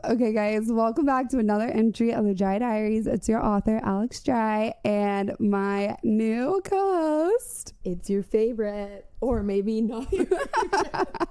Okay, guys, welcome back to another entry of the Dry Diaries. It's your author, Alex Dry, and my new co-host. It's your favorite, or maybe not your favorite.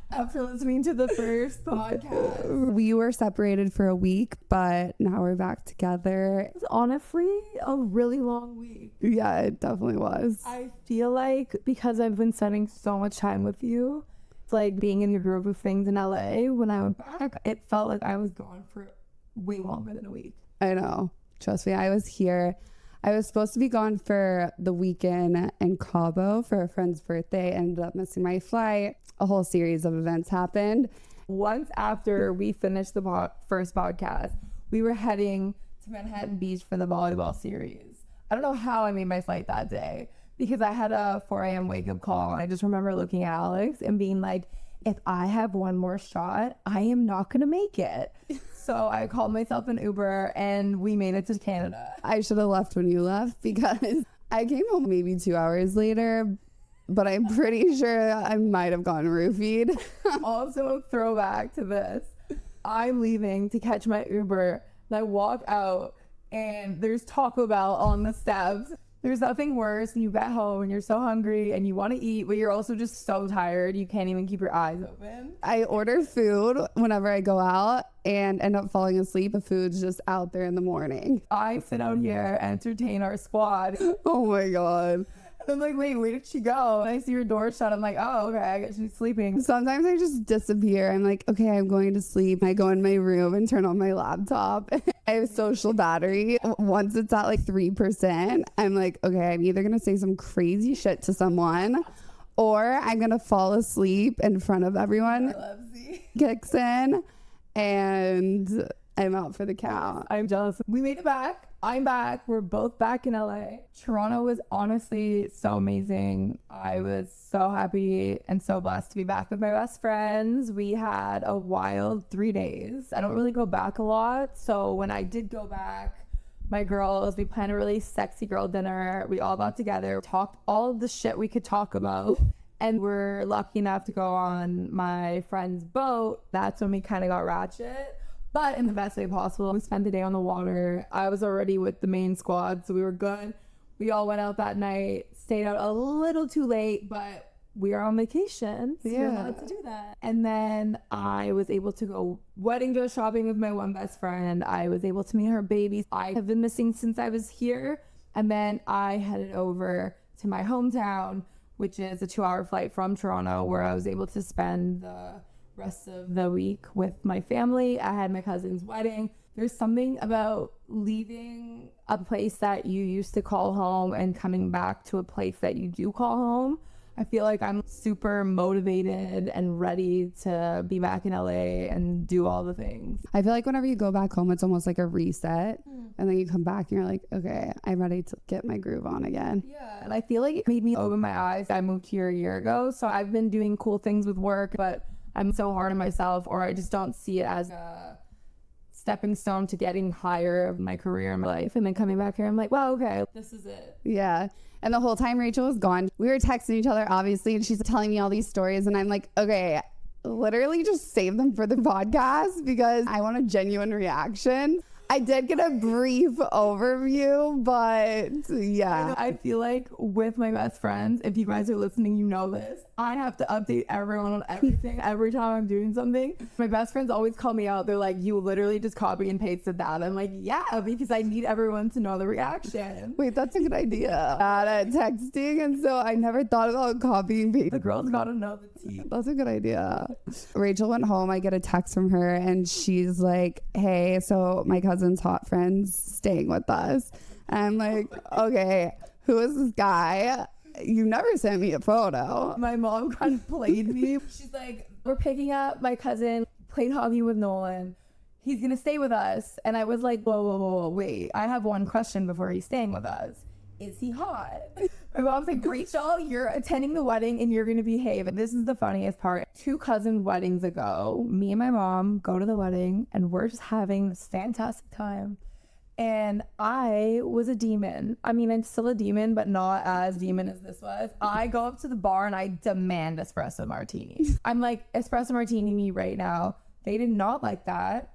After listening to the first podcast. We were separated for a week, but now we're back together. It was honestly a really long week. Yeah, it definitely was. I feel like because I've been spending so much time with you, it's like being in the groove of things in LA, when I went back, it felt like I was gone for way longer than a week. I know. Trust me, I was here. I was supposed to be gone for the weekend in Cabo for a friend's birthday. Ended up missing my flight. A whole series of events happened. Once after we finished the first podcast, we were heading to Manhattan Beach for the volleyball series. I don't know how I made my flight that day because I had a 4 a.m. wake-up call. And I just remember looking at Alex and being like, if I have one more shot, I am not going to make it. So I called myself an Uber and we made it to Canada. I should have left when you left because I came home maybe 2 hours later, but I'm pretty sure I might have gotten roofied. Also, a throwback to this. I'm leaving to catch my Uber and I walk out and there's Taco Bell on the steps. There's nothing worse when you get home and you're so hungry and you want to eat, but you're also just so tired you can't even keep your eyes open. I order food whenever I go out and end up falling asleep. The food's just out there in the morning. I sit out here, entertain our squad. Oh my God. I'm like, wait, where did she go? And I see her door shut. I'm like, oh, okay, I guess she's sleeping. Sometimes I just disappear. I'm like, okay, I'm going to sleep. I go in my room and turn on my laptop. I have social battery. Once it's at like 3%, I'm like, okay, I'm either going to say some crazy shit to someone or I'm going to fall asleep in front of everyone. I love Z. Kicks in and I'm out for the count. I'm jealous. We made it back. I'm back. We're both back in LA. Toronto was honestly so amazing. I was so happy and so blessed to be back with my best friends. We had a wild 3 days. I don't really go back a lot. So when I did go back, my girls, we planned a really sexy girl dinner. We all got together, talked all of the shit we could talk about. And we're lucky enough to go on my friend's boat. That's when we kind of got ratchet. But in the best way possible. We spent the day on the water. I was already with the main squad, so we were good. We all went out that night, stayed out a little too late, but we are on vacation, so we're allowed to do that. And then I was able to go wedding dress shopping with my one best friend. I was able to meet her babies. I have been missing since I was here. And then I headed over to my hometown, which is a 2-hour flight from Toronto, where I was able to spend the rest of the week with my family. I had my cousin's wedding. There's something about leaving a place that you used to call home and coming back to a place that you do call home. I feel like I'm super motivated and ready to be back in LA and do all the things. I feel like whenever you go back home, it's almost like a reset. And then you come back and you're like, okay, I'm ready to get my groove on again. Yeah, and I feel like it made me open my eyes. I moved here a year ago, so I've been doing cool things with work, but I'm so hard on myself, or I just don't see it as a stepping stone to getting higher in my career and my life. And then coming back here, I'm like, wow, okay, this is it. Yeah. And the whole time Rachel was gone, we were texting each other, obviously, and she's telling me all these stories. And I'm like, okay, literally just save them for the podcast because I want a genuine reaction. I did get a brief overview, but yeah. I feel like with my best friends, if you guys are listening, you know this, I have to update everyone on everything every time I'm doing something. My best friends always call me out. They're like, you literally just copy and pasted that. I'm like, yeah, because I need everyone to know the reaction. Wait, that's a good idea. At texting, and so I never thought about copying paste. The girls gotta know the tea. That's a good idea. Rachel went home. I get a text from her, and she's like, hey, so my cousin's hot friend's staying with us. And I'm like, okay, who is this guy? You never sent me a photo. My mom kind of played me. She's like, we're picking up my cousin, played hockey with Nolan. He's going to stay with us. And I was like, whoa, wait. I have one question before he's staying with us. Is he hot? My mom's like, Rachel, you're attending the wedding and you're going to behave. And this is the funniest part. 2 cousin weddings ago, me and my mom go to the wedding and we're just having this fantastic time. And I was a demon. I mean, I'm still a demon, but not as demon as this was. I go up to the bar and I demand espresso martini. I'm like, espresso martini me right now. They did not like that.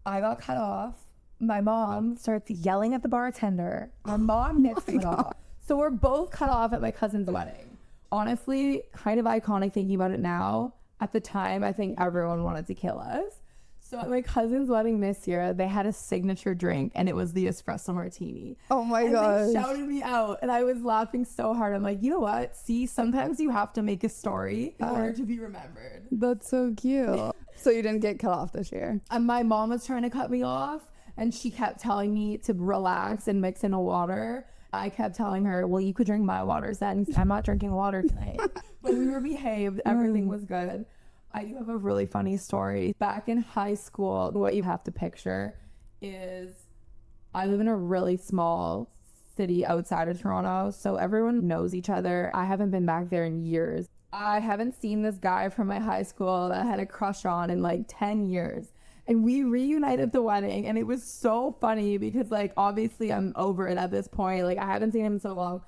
I got cut off. My mom starts yelling at the bartender. Our mom gets cut off. So we're both cut off at my cousin's wedding. Honestly, kind of iconic thinking about it now. At the time, I think everyone wanted to kill us. So at my cousin's wedding this year, they had a signature drink, and it was the espresso martini. Oh my and gosh. They shouted me out, and I was laughing so hard. I'm like, you know what? See, sometimes you have to make a story in order to be remembered. That's so cute. So you didn't get cut off this year? And my mom was trying to cut me off, and she kept telling me to relax and mix in a water. I kept telling her, well, you could drink my water then. I'm not drinking water tonight. But we were behaved. Everything was good. I do have a really funny story. Back in high school, what you have to picture is I live in a really small city outside of Toronto, so everyone knows each other. I haven't been back there in years. I haven't seen this guy from my high school that I had a crush on in like 10 years. And we reunited at the wedding, and it was so funny because, like, obviously I'm over it at this point. Like, I haven't seen him in so long.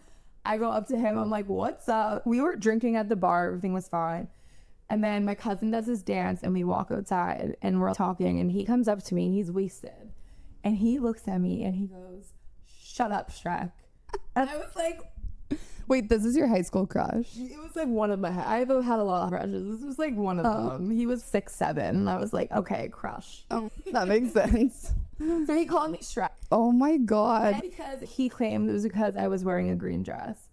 I go up to him. I'm like, what's up? We were drinking at the bar. Everything was fine. And then my cousin does his dance, and we walk outside, and we're talking, and he comes up to me, and he's wasted. And he looks at me, and he goes, shut up, Shrek. And I was like... Wait, this is your high school crush? It was like one of my... I've had a lot of crushes. This was like one of them. He was 6'7", and I was like, okay, crush. Oh, that makes sense. So he called me Shrek. Oh my God. And because he claimed it was because I was wearing a green dress.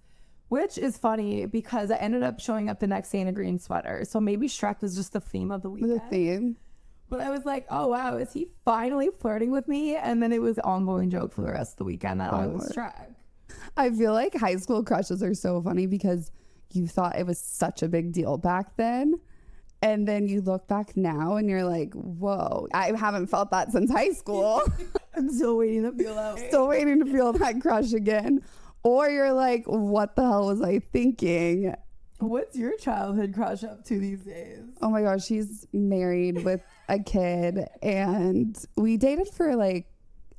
Which is funny because I ended up showing up the next day in a green sweater. So maybe Shrek was just the theme of the weekend. The theme. But I was like, oh, wow, is he finally flirting with me? And then it was ongoing joke for the rest of the weekend that I was Shrek. I feel like high school crushes are so funny because you thought it was such a big deal back then. And then you look back now and you're like, whoa, I haven't felt that since high school. I'm still waiting to feel that. Still waiting to feel that crush again. Or you're like, what the hell was I thinking? What's your childhood crush up to these days? Oh my gosh, she's married with a kid, and we dated for like,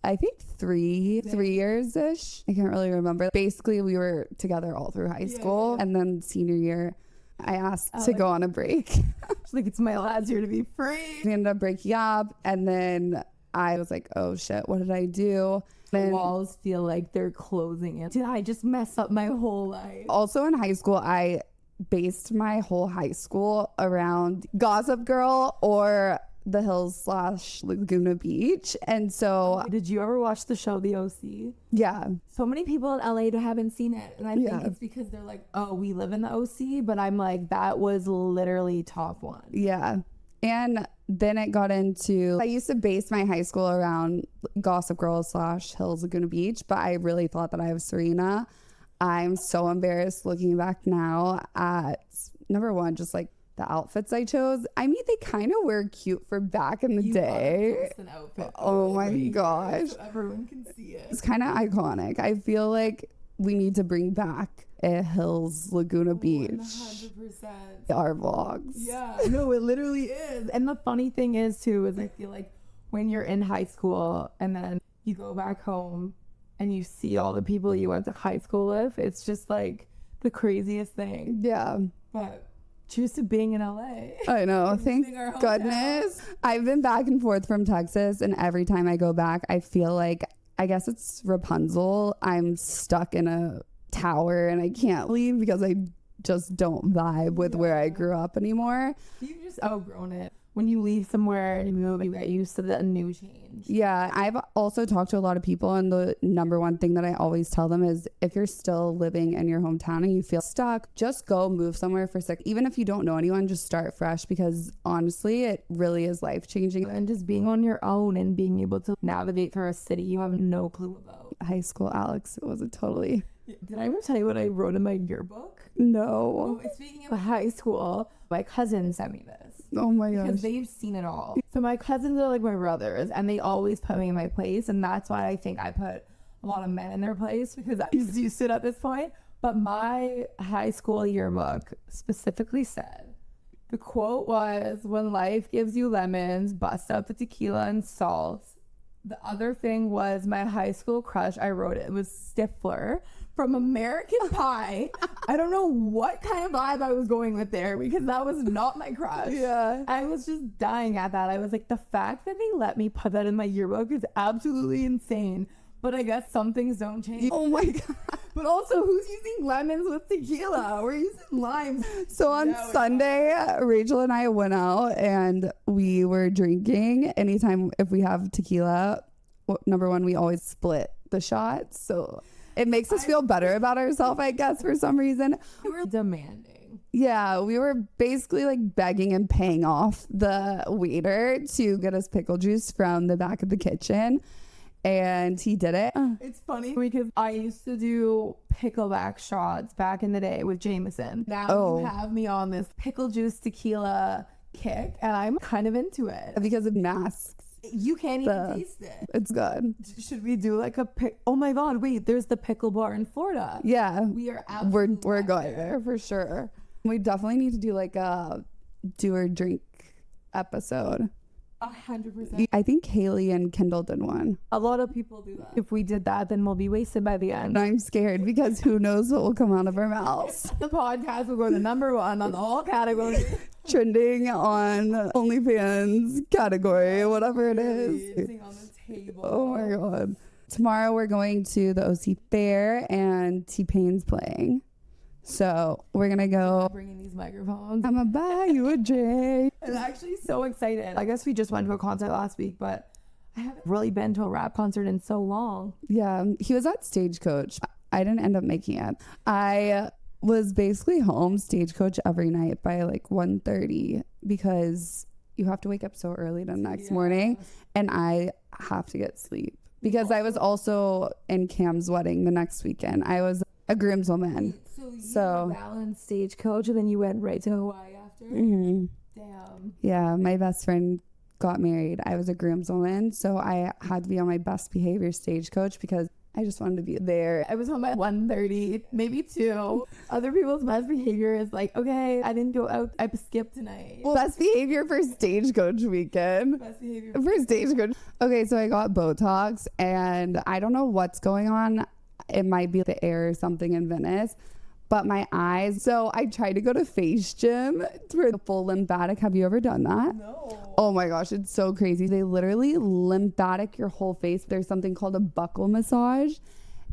I think three years-ish. I can't really remember. Basically, we were together all through high school, and then senior year, I asked to go on a break. She's like, it's my last year to be free. We ended up breaking up, and then I was like, oh shit, what did I do? The walls feel like they're closing in. Did I just mess up my whole life? Also in high school, I based my whole high school around Gossip Girl or the Hills / Laguna Beach. And so... Did you ever watch the show The OC? Yeah. So many people in LA haven't seen it. And I think it's because they're like, oh, we live in the OC. But I'm like, that was literally top one. Yeah. And then it got into, I used to base my high school around Gossip Girl / Hills Laguna Beach, but I really thought that I was Serena. I'm so embarrassed looking back now at, number one, just like the outfits I chose. I mean, they kind of were cute for back in the day. An outfit Oh my gosh. so everyone can see it. It's kind of iconic. I feel like we need to bring back a Hills Laguna Beach. 100%. Our vlogs. Yeah, no, it literally is. And the funny thing is too, is I feel like when you're in high school and then you go back home and you see all the people you went to high school with, it's just like the craziest thing. Yeah. But cheers to being in LA. I know. Thank goodness. I've been back and forth from Texas, and every time I go back, I feel like, I guess it's Rapunzel. I'm stuck in a tower and I can't leave because I just don't vibe with where I grew up anymore. You've just outgrown it. When you leave somewhere and you move, you get used to the new change. Yeah, I've also talked to a lot of people, and the number one thing that I always tell them is if you're still living in your hometown and you feel stuck, just go move somewhere for sec. Even if you don't know anyone, just start fresh, because honestly, it really is life-changing. And just being on your own and being able to navigate through a city you have no clue about. High school Alex, it was a totally... Did I ever tell you what I wrote in my yearbook? No. Oh, speaking of high school, my cousin sent me this. Oh my gosh. Because they've seen it all. So my cousins are like my brothers, and they always put me in my place, and that's why I think I put a lot of men in their place, because I was used to it at this point. But my high school yearbook specifically said, the quote was, when life gives you lemons, bust out the tequila and salt. The other thing was my high school crush. I wrote it. It was Stifler from American Pie. I don't know what kind of vibe I was going with there because that was not my crush. Yeah. I was just dying at that. I was like, the fact that they let me put that in my yearbook is absolutely insane. But I guess some things don't change. Oh my God. But also, who's using lemons with tequila? We're using limes. So on Sunday, Rachel and I went out and we were drinking. Anytime if we have tequila, number one, we always split the shots. So it makes us feel better about ourselves, I guess, for some reason. We were demanding. Yeah, we were basically like begging and paying off the waiter to get us pickle juice from the back of the kitchen. And he did it. It's funny because I used to do pickleback shots back in the day with Jameson. Now you have me on this pickle juice tequila kick, and I'm kind of into it. Because it masks. You can't even taste it. It's good. Should we do like a pick? Oh my God, wait, there's the pickle bar in Florida. Yeah. We are absolutely We're going there for sure. We definitely need to do like a do or drink episode. 100%. I think Haley and Kendall did one. A lot of people do that. If we did that, then we'll be wasted by the end. I'm scared because who knows what will come out of our mouths. The podcast will go to number one on the whole category. Trending on OnlyFans category, whatever it is. Sitting on the table. Oh my God. Tomorrow we're going to the OC Fair and T-Pain's playing. So we're going to go. Bringing these microphones. I'm going to buy you a drink. I'm actually so excited. I guess we just went to a concert last week, but I haven't really been to a rap concert in so long. Yeah, he was at Stagecoach. I didn't end up making it. I was basically home Stagecoach every night by like 1:30 because you have to wake up so early the next morning, and I have to get sleep because I was also in Cam's wedding the next weekend. I was a groomswoman. So balanced Stagecoach, and then you went right to Hawaii after. Mm-hmm. Damn. Yeah, my best friend got married. I was a groomswoman, so I had to be on my best behavior Stagecoach because I just wanted to be there. I was home at 1:30, maybe 2. Other people's best behavior is like, okay, I didn't go out. I skipped tonight. Well, best behavior for Stagecoach weekend. Best behavior For Stagecoach. Okay, so I got Botox, and I don't know what's going on. It might be the air or something in Venice. But my eyes, so I tried to go to Face Gym for the full lymphatic. Have you ever done that? No. Oh my gosh, it's so crazy. They literally lymphatic your whole face. There's something called a buccal massage.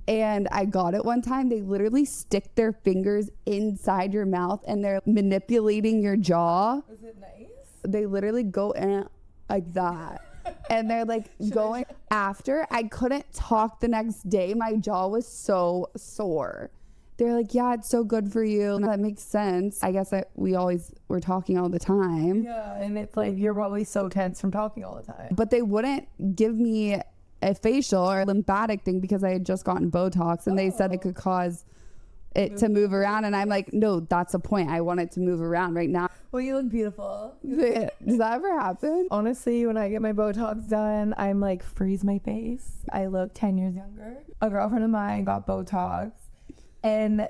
And I got it one time. They literally stick their fingers inside your mouth and they're manipulating your jaw. Is it nice? They literally go in like that. And they're like going after. I couldn't talk the next day. My jaw was so sore. They're like, yeah, it's so good for you. And that makes sense. I guess we always were talking all the time. Yeah, and it's like you're probably so tense from talking all the time. But they wouldn't give me a facial or lymphatic thing because I had just gotten Botox, and they said it could cause it to move around. And I'm like, no, that's the point. I want it to move around right now. Well, you look beautiful. Does that ever happen? Honestly, when I get my Botox done, I'm like, freeze my face. I look 10 years younger. A girlfriend of mine got Botox, and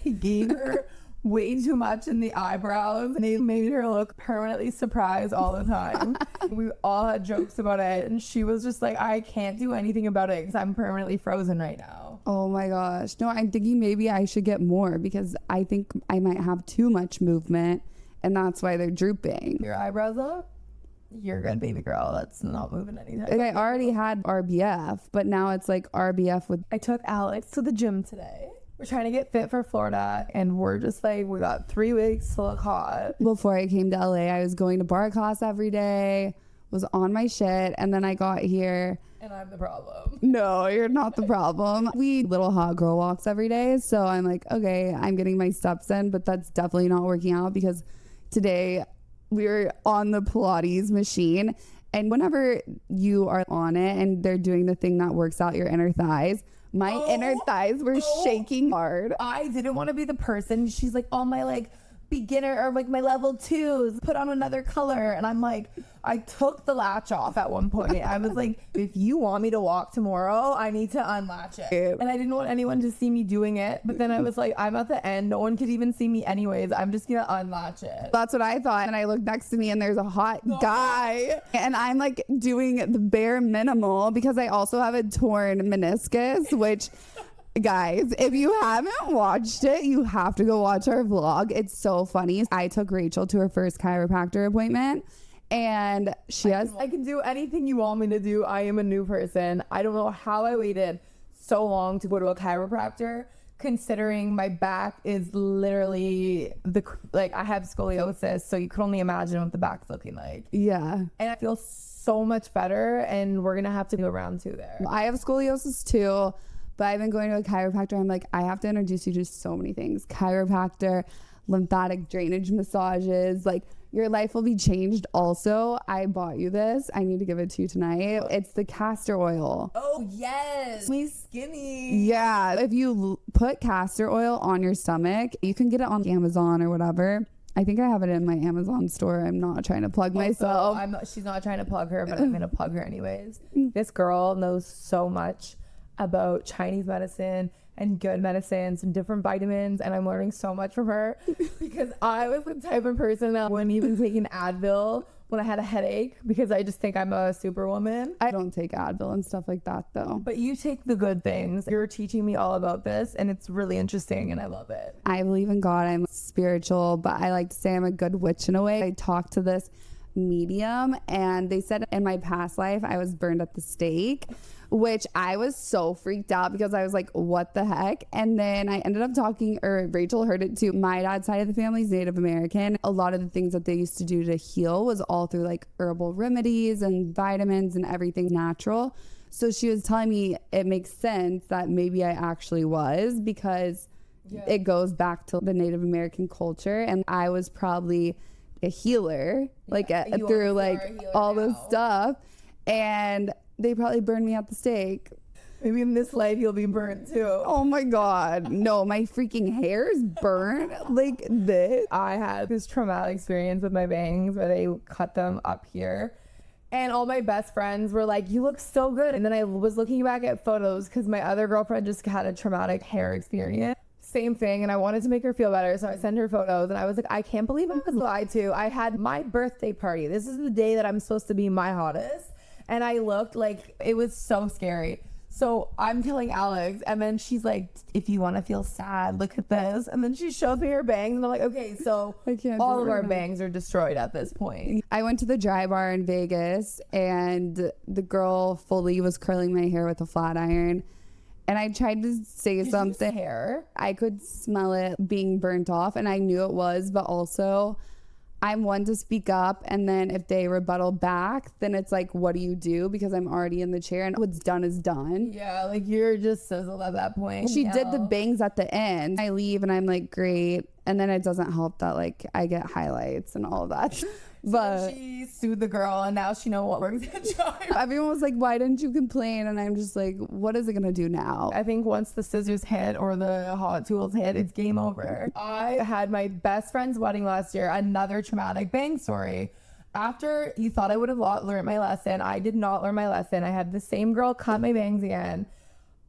they gave her way too much in the eyebrows, and they made her look permanently surprised all the time. We all had jokes about it, and she was just like, I can't do anything about it because I'm permanently frozen right now. Oh my gosh. No, I'm thinking maybe I should get more because I think I might have too much movement, and that's why they're drooping. Your eyebrows up? You're good, baby girl. That's not moving anything. And I already had RBF, but now it's like RBF with... I took Alex to the gym today. We're trying to get fit for Florida, and we're just like, we got 3 weeks to look hot. Before I came to LA, I was going to bar class every day, was on my shit, and then I got here. And I'm the problem. No, you're not the problem. We little hot girl walks every day, so I'm like, okay, I'm getting my steps in, but that's definitely not working out because today we were on the Pilates machine, and whenever you are on it and they're doing the thing that works out your inner thighs, my inner thighs were shaking hard. I didn't want to be the person. She's like, oh, my like beginner or like my level 2s, put on another color. And I'm like, I took the latch off at one point. I was like, if you want me to walk tomorrow, I need to unlatch it. And I didn't want anyone to see me doing it. But then I was like, I'm at the end. No one could even see me anyways. I'm just going to unlatch it. That's what I thought. And I looked next to me and there's a hot guy. And I'm like doing the bare minimal because I also have a torn meniscus, which Guys, if you haven't watched it, you have to go watch our vlog. It's so funny. I took Rachel to her first chiropractor appointment, and I can do anything you want me to do. I am a new person. I don't know how I waited so long to go to a chiropractor, considering my back is literally I have scoliosis, so you can only imagine what the back's looking like. Yeah. And I feel so much better, and we're gonna have to do a round 2 there. I have scoliosis too, but I've been going to a chiropractor. I'm like, I have to introduce you to so many things. Chiropractor, lymphatic drainage massages, like your life will be changed. Also, I bought you this. I need to give it to you tonight. It's the castor oil. Oh, yes. Me skinny. Yeah. If you put castor oil on your stomach, you can get it on Amazon or whatever. I think I have it in my Amazon store. I'm not trying to plug myself. She's not trying to plug her, but I'm going to plug her anyways. This girl knows so much about Chinese medicine and good medicines and different vitamins, and I'm learning so much from her because I was the type of person that wouldn't even take an Advil when I had a headache because I just think I'm a superwoman. I don't take Advil and stuff like that though. But you take the good things. You're teaching me all about this, and it's really interesting, and I love it. I believe in God. I'm spiritual, but I like to say I'm a good witch in a way. I talked to this medium, and they said in my past life I was burned at the stake, which I was so freaked out because I was like, what the heck? And then I ended up Rachel heard it too. My dad's side of the family is Native American. A lot of the things that they used to do to heal was all through like herbal remedies and vitamins and everything natural. So she was telling me it makes sense that maybe I actually was, because it goes back to the Native American culture, and I was probably a healer, through like all this stuff, and they probably burned me at the stake. Maybe in this life you'll be burnt too. Oh my God. No, my freaking hair is burnt like this. I had this traumatic experience with my bangs where they cut them up here. And all my best friends were like, you look so good. And then I was looking back at photos because my other girlfriend just had a traumatic hair experience. Same thing, and I wanted to make her feel better, so I sent her photos, and I was like, I can't believe I was lied to. I had my birthday party. This is the day that I'm supposed to be my hottest, and I looked like it was so scary. So I'm telling Alex, and then she's like, if you want to feel sad, look at this. And then she shows me her bangs, and I'm like, okay, so all of our bangs are destroyed at this point. I went to the dry bar in Vegas, and the girl fully was curling my hair with a flat iron. And I tried to say something. Hair. I could smell it being burnt off, and I knew it was, but also I'm one to speak up, and then if they rebuttal back, then it's like, what do you do? Because I'm already in the chair, and what's done is done. Yeah, like you're just sizzled at that point. She did the bangs at the end. I leave, and I'm like, great. And then it doesn't help that like I get highlights and all of that. But so she sued the girl, and now she knows what works at Jar. Everyone was like, why didn't you complain? And I'm just like, what is it gonna do now? I think once the scissors hit or the hot tools hit, it's game over. I had my best friend's wedding last year, another traumatic bang story. After he thought I would have learned my lesson, I did not learn my lesson. I had the same girl cut my bangs again.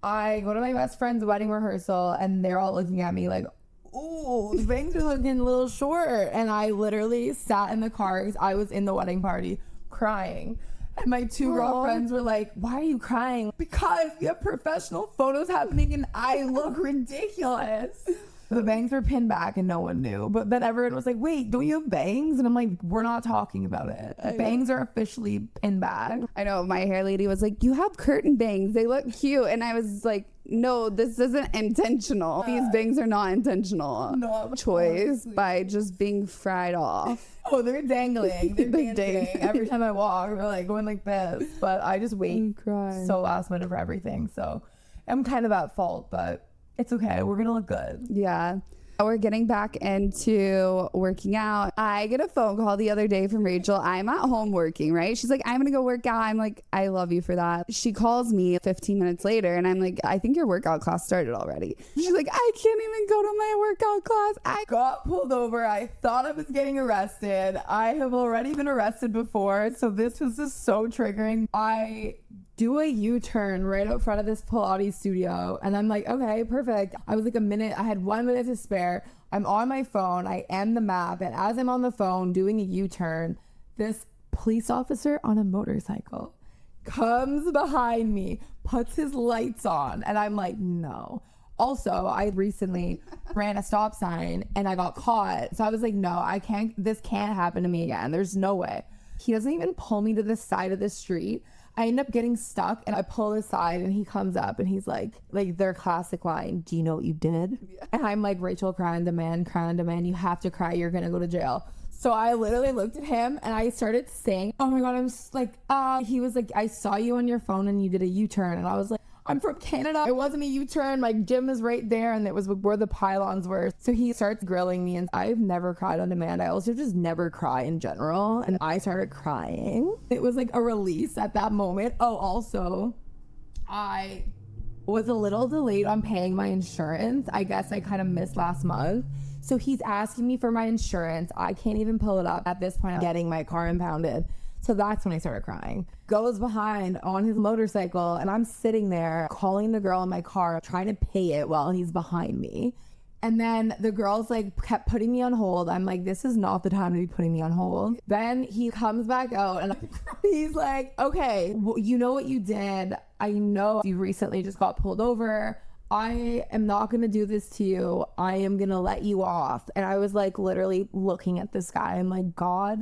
I go to my best friend's wedding rehearsal, and they're all looking at me like, ooh, the bangs are looking a little short. And I literally sat in the car because I was in the wedding party crying. And my two girlfriends were like, why are you crying? Because we have professional photos happening and I look ridiculous. The bangs were pinned back and no one knew. But then everyone was like, wait, don't you have bangs? And I'm like, we're not talking about it. The bangs are officially pinned back. I know. My hair lady was like, you have curtain bangs. They look cute. And I was like, no, this isn't intentional. These bangs are not intentional. No, choice by just being fried off. Oh, they're dangling. They're dancing. Every time I walk, they're like going like this. But I just wait so last minute for everything. So I'm kind of at fault, but it's okay. We're going to look good. Yeah. We're getting back into working out. I get a phone call the other day from Rachel. I'm at home working, right? She's like, I'm going to go work out. I'm like, I love you for that. She calls me 15 minutes later, and I'm like, I think your workout class started already. She's like, I can't even go to my workout class. I got pulled over. I thought I was getting arrested. I have already been arrested before, so this was just so triggering. I do a U-turn right out front of this Pilates studio, and I'm like, okay, perfect. I was like I had 1 minute to spare. I'm on my phone. I end the map, and as I'm on the phone doing a U-turn, this police officer on a motorcycle comes behind me, puts his lights on, and I'm like, no. Also, I recently ran a stop sign and I got caught. So I was like, no, this can't happen to me again. There's no way. He doesn't even pull me to the side of the street. I end up getting stuck and I pull aside and he comes up and he's like their classic line, do you know what you did? Yeah. And I'm like, Rachel, cry on demand, you have to cry, you're gonna go to jail. So I literally looked at him and I started saying, oh my God, I'm just like, he was like, I saw you on your phone and you did a U-turn. And I was like, I'm from Canada. It wasn't a U-turn. My gym is right there. And it was where the pylons were. So he starts grilling me and I've never cried on demand. I also just never cry in general. And I started crying. It was like a release at that moment. Oh, also, I was a little delayed on paying my insurance. I guess I kind of missed last month. So he's asking me for my insurance. I can't even pull it up. At this point, I'm getting my car impounded. So that's when I started crying. Goes behind on his motorcycle and I'm sitting there calling the girl in my car, trying to pay it while he's behind me. And then the girls like kept putting me on hold. I'm like, this is not the time to be putting me on hold. Then he comes back out and he's like, okay, well, you know what you did. I know you recently just got pulled over. I am not going to do this to you. I am going to let you off. And I was like literally looking at this guy. I'm like, God,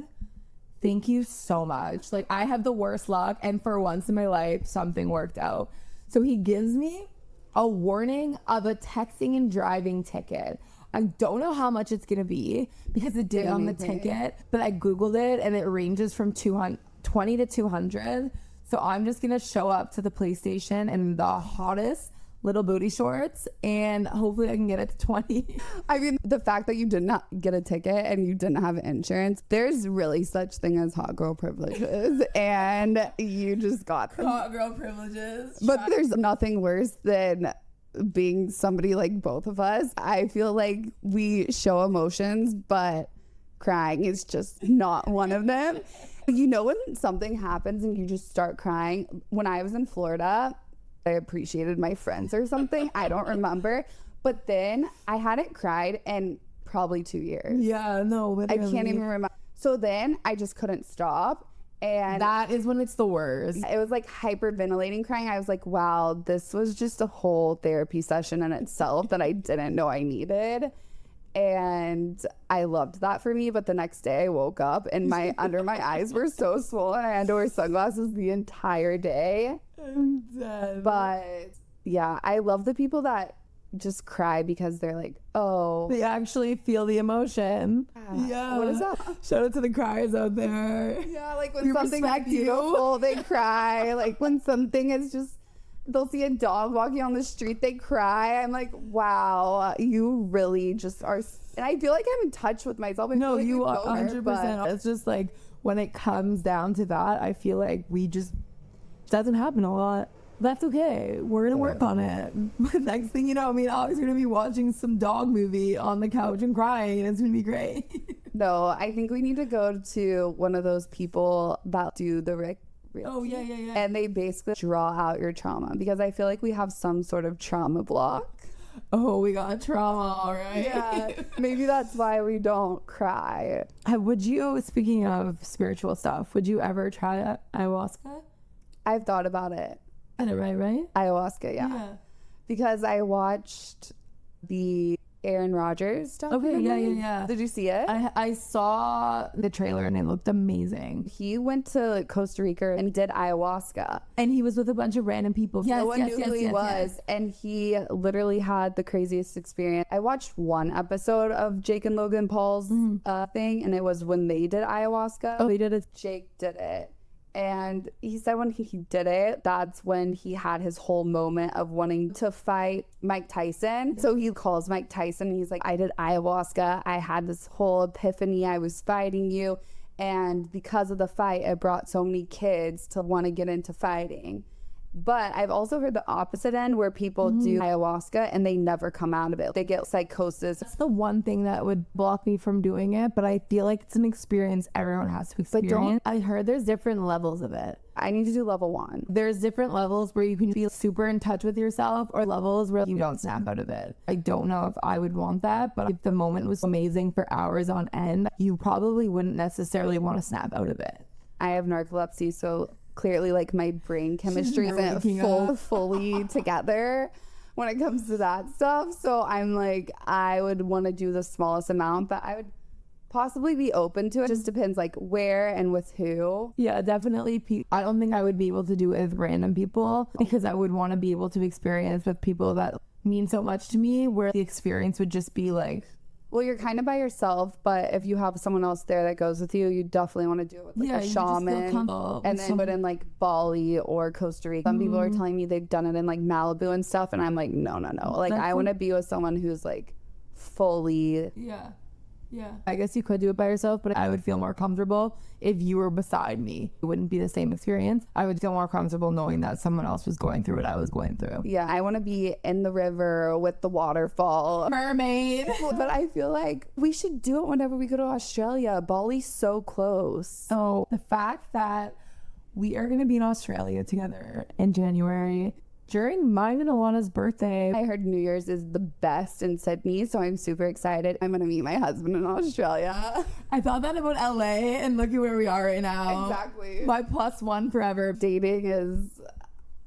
thank you so much. Like, I have the worst luck. And for once in my life, something worked out. So he gives me a warning of a texting and driving ticket. I don't know how much it's going to be because it did on the ticket, but I Googled it and it ranges from 20 to 200. So I'm just going to show up to the police station in the hottest little booty shorts and hopefully I can get it to 20. I mean, the fact that you did not get a ticket and you didn't have insurance, there's really such thing as hot girl privileges and you just got them. Hot girl privileges. But there's nothing worse than being somebody like both of us. I feel like we show emotions, but crying is just not one of them. You know, when something happens and you just start crying. When I was in Florida, I appreciated my friends or something. I don't remember. But then I hadn't cried in probably 2 years. Yeah, no, literally. I can't even remember. So then I just couldn't stop. And that is when it's the worst. It was like hyperventilating crying. I was like, wow, this was just a whole therapy session in itself that I didn't know I needed. And I loved that for me. But the next day I woke up and my under my eyes were so swollen. I had to wear sunglasses the entire day. I'm dead. But yeah, I love the people that just cry because they're like, oh, they actually feel the emotion. Yeah. What is that? Shout out to the criers out there. Yeah, like when something's beautiful, they cry. Like when something is just, they'll see a dog walking on the street, they cry. I'm like, wow, you really just are. And I feel like I'm in touch with myself. No, you are 100%. It's just like when it comes down to that, I feel like doesn't happen a lot. That's okay. We're gonna work on it. But next thing you know, I mean, I was gonna be watching some dog movie on the couch and crying, and it's gonna be great. No, I think we need to go to one of those people that do the Rick. Oh yeah. And they basically draw out your trauma because I feel like we have some sort of trauma block. Oh, we got trauma, all right. Yeah, maybe that's why we don't cry. Would you, speaking of spiritual stuff, would you ever try ayahuasca? I've thought about it. Right? Ayahuasca, yeah. Because I watched the Aaron Rodgers stuff. Okay, yeah. Did you see it? I saw the trailer and it looked amazing. He went to Costa Rica and did ayahuasca. And he was with a bunch of random people. No one knew who he was. And he literally had the craziest experience. I watched one episode of Jake and Logan Paul's thing, and it was when they did ayahuasca. Oh, they did it. Jake did it. And he said when he did it, that's when he had his whole moment of wanting to fight Mike Tyson. So he calls Mike Tyson and he's like, I did ayahuasca. I had this whole epiphany. I was fighting you. And because of the fight, it brought so many kids to want to get into fighting. But I've also heard the opposite end where people do ayahuasca and they never come out of it. They get psychosis. That's the one thing that would block me from doing it, but I feel like it's an experience everyone has to experience. I heard there's different levels of it. I need to do level 1. There's different levels where you can feel super in touch with yourself or levels where you don't snap out of it. I don't know if I would want that, but if the moment was amazing for hours on end, you probably wouldn't necessarily want to snap out of it. I have narcolepsy, so clearly like my brain chemistry isn't fully together when it comes to that stuff. So I'm like, I would want to do the smallest amount, but I would possibly be open to it. Just depends like where and with who. Yeah, definitely. I don't think I would be able to do it with random people because I would want to be able to experience with people that mean so much to me, where the experience would just be like, well, you're kind of by yourself, but if you have someone else there that goes with you, you definitely want to do it with like a shaman. And then put in like Bali or Costa Rica. Some people are telling me they've done it in like Malibu and stuff, and I'm like, no. Like I want to be with someone who's like fully. Yeah, I guess you could do it by yourself, but I would feel more comfortable if you were beside me. It wouldn't be the same experience. I would feel more comfortable knowing that someone else was going through what I was going through. Yeah, I want to be in the river with the waterfall. Mermaid. But I feel like we should do it whenever we go to Australia. Bali's so close. Oh, the fact that we are going to be in Australia together in January during mine and Alana's birthday. I heard New Year's is the best in Sydney, so I'm super excited. I'm going to meet my husband in Australia. I thought that about LA, and look at where we are right now. Exactly. My +1 forever. Dating is,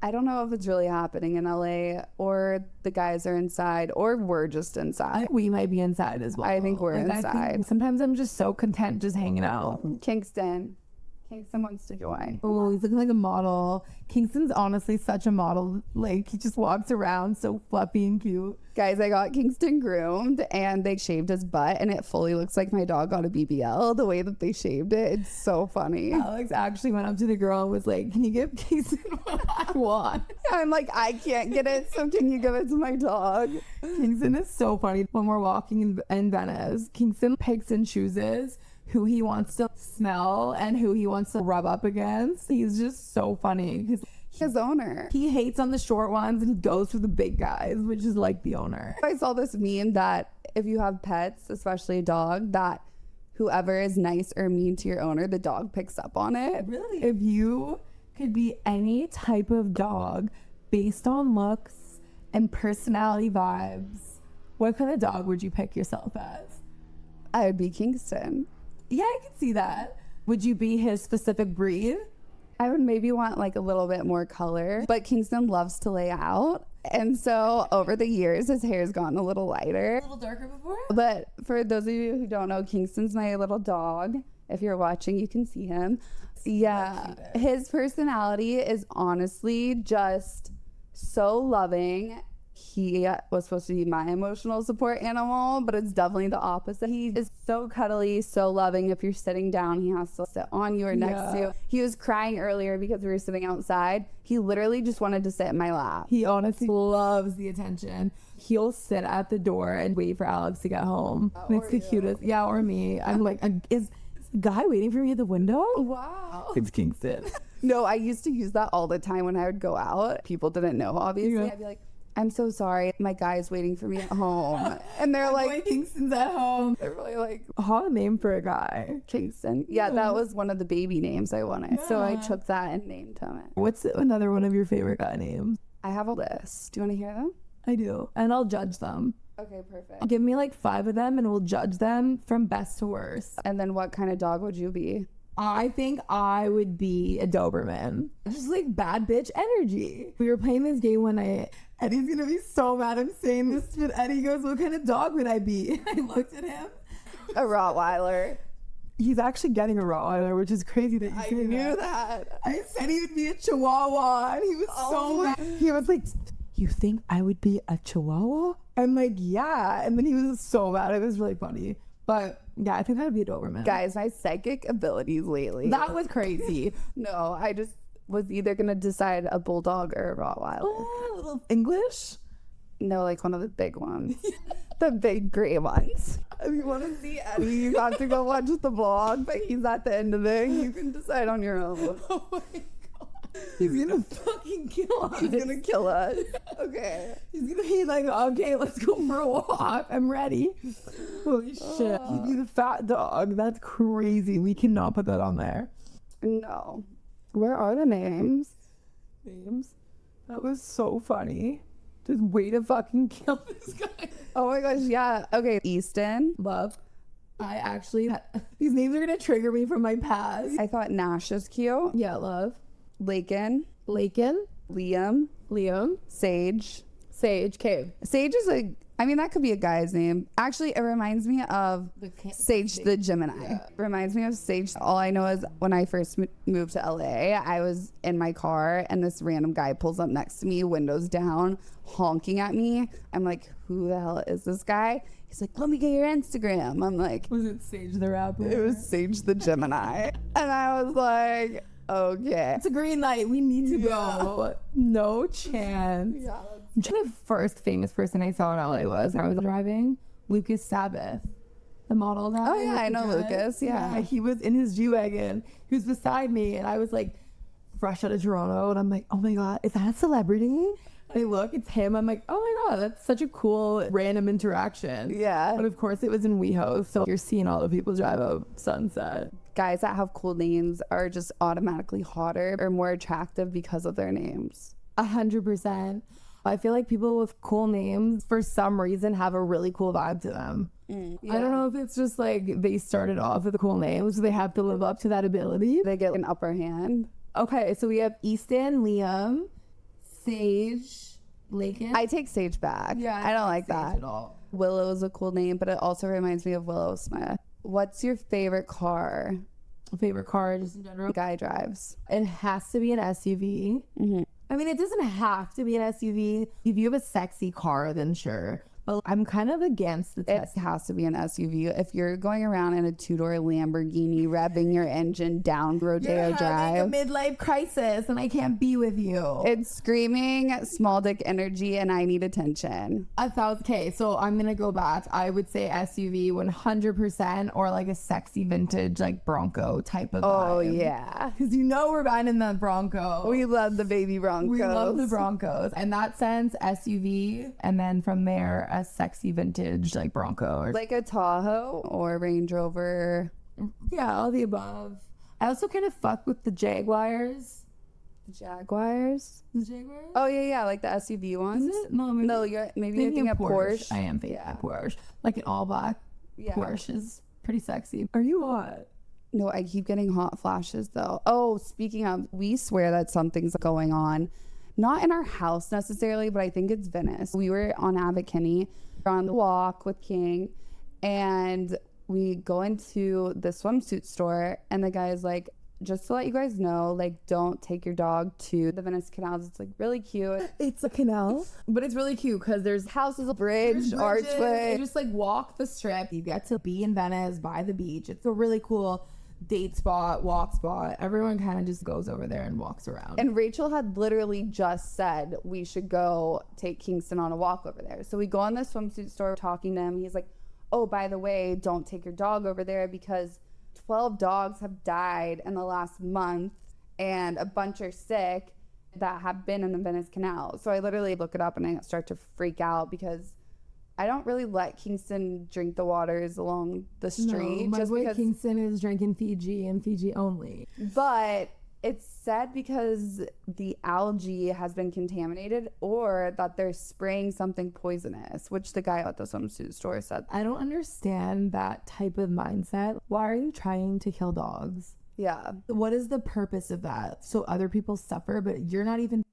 I don't know if it's really happening in LA, or the guys are inside, or we're just inside. We might be inside as well. I think we're inside. Sometimes I'm just so content just hanging out. Kingston wants to join. Oh, he's looking like a model. Kingston's honestly such a model. Like, he just walks around so fluffy and cute. Guys, I got Kingston groomed and they shaved his butt and it fully looks like my dog got a BBL the way that they shaved it. It's so funny. Alex actually went up to the girl and was like, can you give Kingston what I want? I'm like, I can't get it, so can you give it to my dog? Kingston is so funny. When we're walking in Venice, Kingston picks and chooses who he wants to smell and who he wants to rub up against. He's just so funny because his owner, he hates on the short ones and he goes for the big guys, which is like the owner. I saw this meme that if you have pets, especially a dog, that whoever is nice or mean to your owner, the dog picks up on it. Really? If you could be any type of dog based on looks and personality vibes, what kind of dog would you pick yourself as? I would be Kingston. Yeah, I can see that. Would you be his specific breed? I would maybe want like a little bit more color, but Kingston loves to lay out. And so over the years, his hair's gotten a little lighter. A little darker before? But for those of you who don't know, Kingston's my little dog. If you're watching, you can see him. Yeah, his personality is honestly just so loving. He was supposed to be my emotional support animal, but it's definitely the opposite. He is so cuddly, so loving. If you're sitting down, he has to sit on you or next to you. He was crying earlier because we were sitting outside. He literally just wanted to sit in my lap. He honestly loves the attention. He'll sit at the door and wait for Alex to get home. It's the cutest. Yeah, or me. I'm like, is a guy waiting for me at the window? Wow. It's Kingston. No, I used to use that all the time when I would go out. People didn't know, obviously. Yeah. I'd be like, I'm so sorry, my guy's waiting for me at home. And they're like, Kingston's at home. They're really like, hot name for a guy. Kingston. Yeah, that was one of the baby names I wanted. Yeah. So I took that and named him it. What's another one of your favorite guy names? I have a list. Do you want to hear them? I do. And I'll judge them. Okay, perfect. Give me like 5 of them and we'll judge them from best to worst. And then what kind of dog would you be? I think I would be a Doberman. Just like bad bitch energy. We were playing this game one night. Eddie's gonna be so mad I'm saying this, but Eddie goes, what kind of dog would I be? I looked at him. A Rottweiler. He's actually getting a Rottweiler, which is crazy that you knew that. I said he would be a Chihuahua, and he was so mad. He was like, you think I would be a Chihuahua? I'm like, yeah. And then he was so mad. It was really funny. But yeah, I think that would be a Doberman. Guys, my psychic abilities lately. That was crazy. No, I just was either going to decide a bulldog or a Rottweiler. Oh, a little English? No, like one of the big ones. The big gray ones. If you want to see Eddie, you have to go watch the vlog, but he's at the end of it. You can decide on your own. Oh my God. He's gonna fucking kill us. He's gonna kill us. Okay. He's gonna be like, okay, let's go for a walk. I'm ready. Holy shit. He'd be the fat dog. That's crazy. We cannot put that on there. No. Where are the names? That was so funny. Just way to fucking kill this guy. Oh my gosh, yeah. Okay, Easton. Love. I actually, these names are gonna trigger me from my past. I thought Nash is cute. Yeah, love. Lakin, Lakin, Liam, Liam, Sage. Sage, Cave. Sage is I mean, that could be a guy's name. Actually, it reminds me of Sage the Gemini. Yeah. Reminds me of Sage. All I know is when I first moved to LA, I was in my car and this random guy pulls up next to me, windows down, honking at me. I'm like, who the hell is this guy? He's like, let me get your Instagram. I'm like, Was it Sage the rapper? it was Sage the Gemini. And I was like, okay. It's a green light. We need to go. No chance. Yeah. The first famous person I saw in LA was I was driving Lucas Sabbath, the model. That oh yeah, I know Lucas. Yeah, he was in his G-Wagon. He was beside me, and I was like, fresh out of Toronto, and I'm like, oh my god, is that a celebrity? And I look, it's him. I'm like, oh my god, that's such a cool random interaction. Yeah, but of course it was in WeHo, so you're seeing all the people drive up Sunset. Guys that have cool names are just automatically hotter or more attractive because of their names. 100%. I feel like people with cool names, for some reason, have a really cool vibe to them. Yeah. I don't know if it's just like they started off with cool names, so they have to live up to that ability. They get an upper hand. Okay, so we have Easton, Liam, Sage, Lakin. I take Sage back. Yeah, I don't like that at all. Willow is a cool name, but it also reminds me of Willow Smith. What's your favorite car? Favorite car, just in general? Guy drives. It has to be an SUV. Mm-hmm. I mean, it doesn't have to be an SUV. If you have a sexy car, then sure. But I'm kind of against the test. It has to be an SUV. If you're going around in a two-door Lamborghini, revving your engine down Rodeo Drive, a midlife crisis, and I can't be with you. It's screaming small dick energy, and I need attention. 1,000. Okay, so I'm gonna go back. I would say SUV 100%, or like a sexy vintage like Bronco type of. Oh vibe. Yeah, because you know we're buying in that Bronco. We love the baby Broncos. We love the Broncos. In that sense, SUV, and then from there, a sexy vintage like Bronco, or like a Tahoe or Range Rover. Yeah, all the above. I also kind of fuck with the Jaguars. The Jaguars? Oh yeah, like the SUV ones. Is it? No, you're thinking of Porsche. I am thinking of Porsche. Like an all black Porsche is pretty sexy. Are you hot? No, I keep getting hot flashes though. Oh, speaking of, we swear that something's going on. Not in our house necessarily, but I think it's Venice. We were on Abercrombie, on the walk with King, and we go into the swimsuit store, and the guy's like, just to let you guys know, like, don't take your dog to the Venice canals. It's like really cute. It's a canal, but it's really cute because there's houses, a bridge, archway. You just like walk the strip. You get to be in Venice by the beach. It's a really cool date spot, walk spot. Everyone kind of just goes over there and walks around. And Rachel had literally just said we should go take Kingston on a walk over there. So we go in the swimsuit store talking to him. He's like, oh, by the way, don't take your dog over there because 12 dogs have died in the last month and a bunch are sick that have been in the Venice Canal. So I literally look it up and I start to freak out because I don't really let Kingston drink the waters along the street. No, just because Kingston is drinking Fiji and Fiji only. But it's said because the algae has been contaminated or that they're spraying something poisonous, which the guy at the swimsuit store said. I don't understand that type of mindset. Why are you trying to kill dogs? Yeah. What is the purpose of that? So other people suffer, but you're not even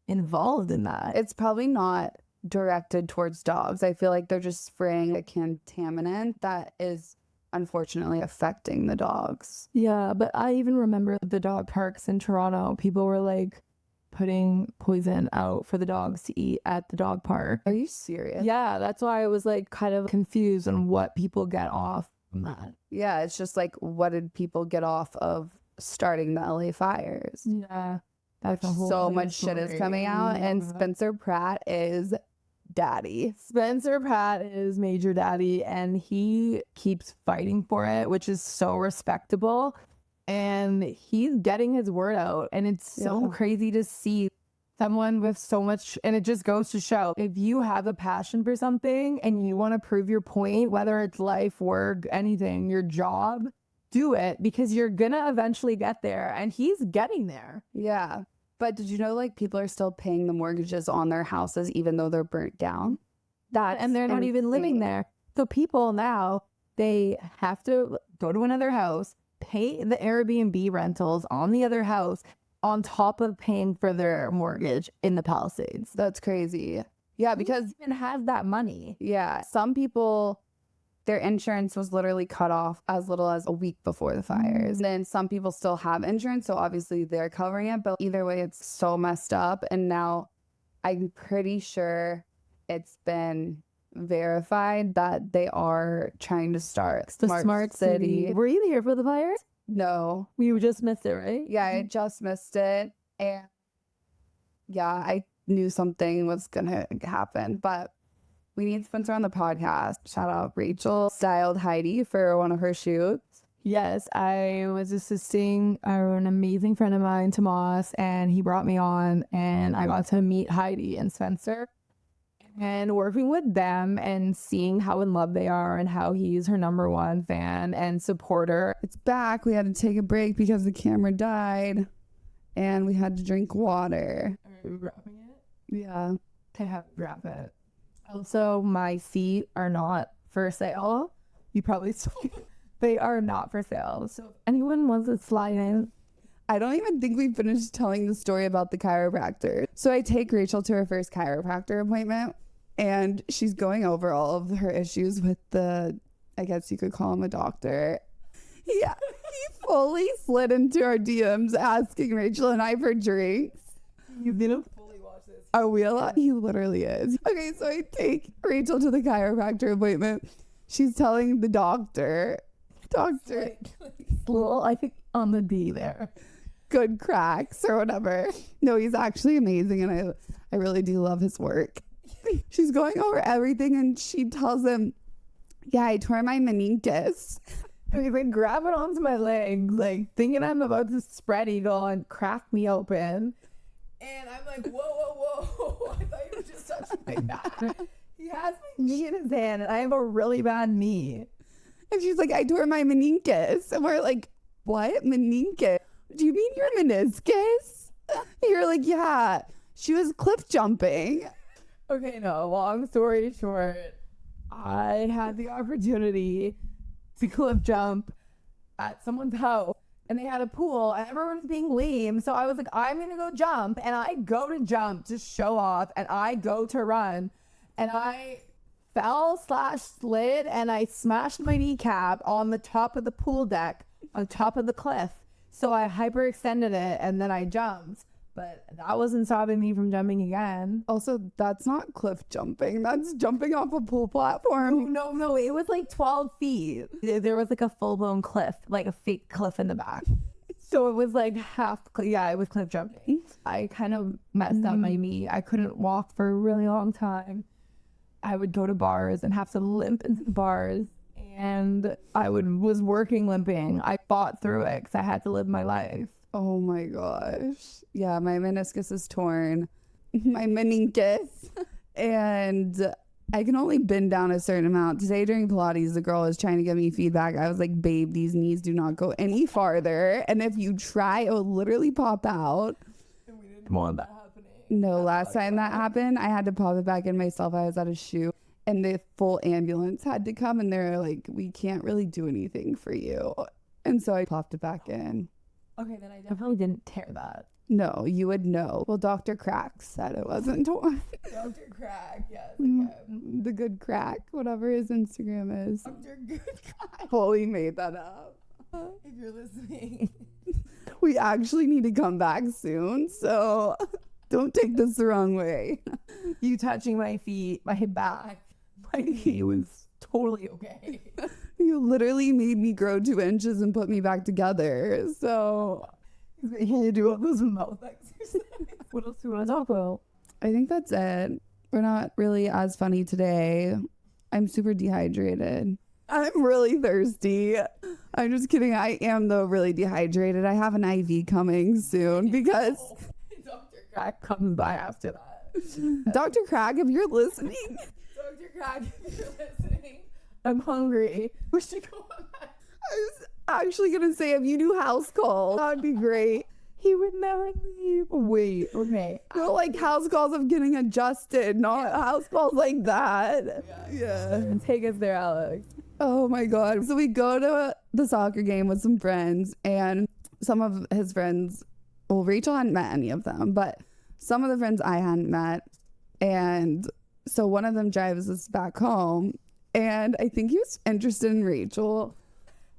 involved in that. It's probably not directed towards dogs. I feel like they're just spraying a contaminant that is unfortunately affecting the dogs. Yeah, but I even remember the dog parks in Toronto. People were like putting poison out for the dogs to eat at the dog park. Are you serious? Yeah, that's why I was like kind of confused on what people get off from that. Yeah, it's just like, what did people get off of starting the LA fires? Yeah. That's a whole so much story. Shit is coming out, and Spencer Pratt is daddy. Spencer Pratt is major daddy, and he keeps fighting for it, which is so respectable. And he's getting his word out, and it's so crazy to see someone with so much. And it just goes to show, if you have a passion for something and you want to prove your point, whether it's life, work, anything, your job, do it, because you're gonna eventually get there, and he's getting there. Yeah. But did you know, like, people are still paying the mortgages on their houses even though they're burnt down? And they're not even living there. So people now, they have to go to another house, pay the Airbnb rentals on the other house, on top of paying for their mortgage in the Palisades. That's crazy. Yeah, because Who even has that money? yeah, some people, their insurance was literally cut off as little as a week before the fires. And then some people still have insurance, so obviously they're covering it. But either way, it's so messed up. And now I'm pretty sure it's been verified that they are trying to start The smart city. Were you here for the fires? No. We just missed it, right? Yeah, I just missed it. And yeah, I knew something was going to happen. But we need to sponsor on the podcast. Shout out Rachel styled Heidi for one of her shoots. Yes, I was assisting an amazing friend of mine, Tomas, and he brought me on, and I got to meet Heidi and Spencer. And working with them and seeing how in love they are and how he's her number one fan and supporter. It's back. We had to take a break because the camera died and we had to drink water. Are we wrapping it? Yeah. They have to wrap it. Also, my feet are not for sale. You probably saw. They are not for sale. So if anyone wants to slide in. I don't even think we finished telling the story about the chiropractor. So I take Rachel to her first chiropractor appointment and she's going over all of her issues with the, I guess you could call him a doctor. Yeah, he fully slid into our DMs asking Rachel and I for drinks. You didn't fully watch this. Are we allowed? He literally is. Okay, so I take Rachel to the chiropractor appointment. She's telling the doctor, Little, I think on the D there. Good cracks or whatever. No, he's actually amazing and I really do love his work. She's going over everything and she tells him, yeah, I tore my meniscus. He's like grabbing onto my leg, like thinking I'm about to spread eagle and crack me open. And I'm like, whoa. I thought you were just touching my back. He has my knee in his hand and I have a really bad knee. And she's like, I tore my meniscus. And we're like, what? Meniscus? Do you mean your meniscus? You're like, yeah. She was cliff jumping. Okay, no, long story short, I had the opportunity to cliff jump at someone's house and they had a pool and everyone was being lame. So I was like, I'm going to go jump, and I go to jump to show off and I go to run and I fell/slid and I smashed my kneecap on the top of the pool deck on top of the cliff. So I hyperextended it and then I jumped. But that wasn't stopping me from jumping again. Also, that's not cliff jumping. That's jumping off a pool platform. No. It was like 12 feet. There was like a full-blown cliff, like a fake cliff in the back. So it was like it was cliff jumping. I kind of messed up my knee. I couldn't walk for a really long time. I would go to bars and have to limp into the bars. And I was working limping. I fought through it because I had to live my life. Oh my gosh. Yeah, my meniscus is torn. My meniscus. And I can only bend down a certain amount. Today during Pilates, the girl was trying to give me feedback. I was like, babe, these knees do not go any farther. And if you try, it will literally pop out. And we didn't want that happening. No, last time that happened, I had to pop it back in myself. I was at a shoot and the full ambulance had to come and they're like, we can't really do anything for you. And so I popped it back in. Okay, then I definitely didn't tear that. No, you would know. Well, Dr. Crack said it wasn't torn. Dr. Crack, yes. The Good Crack, whatever his Instagram is. Dr. Good Crack. Fully made that up. If you're listening. We actually need to come back soon, so don't take this the wrong way. You touching my feet, my back, my knee was totally okay. You literally made me grow 2 inches and put me back together. So can you do all those mouth exercises? What else do you want to talk about? I think that's it. We're not really as funny today. I'm super dehydrated. I'm really thirsty. I'm just kidding. I am though really dehydrated. I have an IV coming soon because Dr. Crack comes by after that. Dr. Crack, if you're listening. Dr. Crack, if you're listening. I'm hungry. We should go on that. I was actually going to say, if you do house calls, that would be great. He would never leave. Wait, okay. No, like house calls of getting adjusted, not house calls like that. Yeah. Take us there, Alex. Oh my God. So we go to the soccer game with some friends, and some of his friends well, Rachel hadn't met any of them, but some of the friends I hadn't met. And so one of them drives us back home, and I think he was interested in Rachel.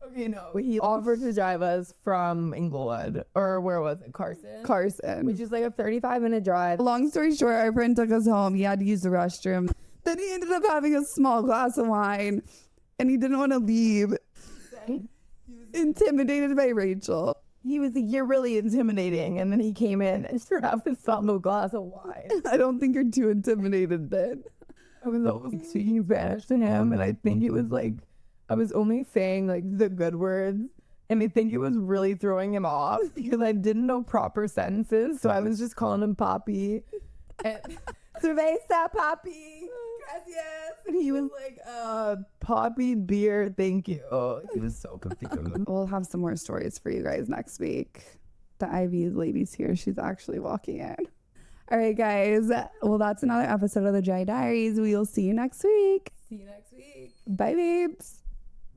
Okay, no, he offered to drive us from Inglewood, or where was it? Carson, which is like a 35-minute drive. Long story short, our friend took us home. He had to use the restroom. Then he ended up having a small glass of wine, and he didn't want to leave. He was intimidated by Rachel. He was like, "You're really intimidating," and then he came in and sure have this small glass of wine. I don't think you're too intimidated then. I was always speaking Spanish to him, and I think it was like I was only saying like the good words, and I think it was really throwing him off because I didn't know proper sentences, so I was just calling him Papi. And cerveza, Papi, gracias. And he was like, Papi, beer, thank you. He was so confused. We'll have some more stories for you guys next week. The Ivy lady's here. She's actually walking in. All right, guys. Well, that's another episode of the Dry Diaries. We will see you next week. See you next week. Bye, babes.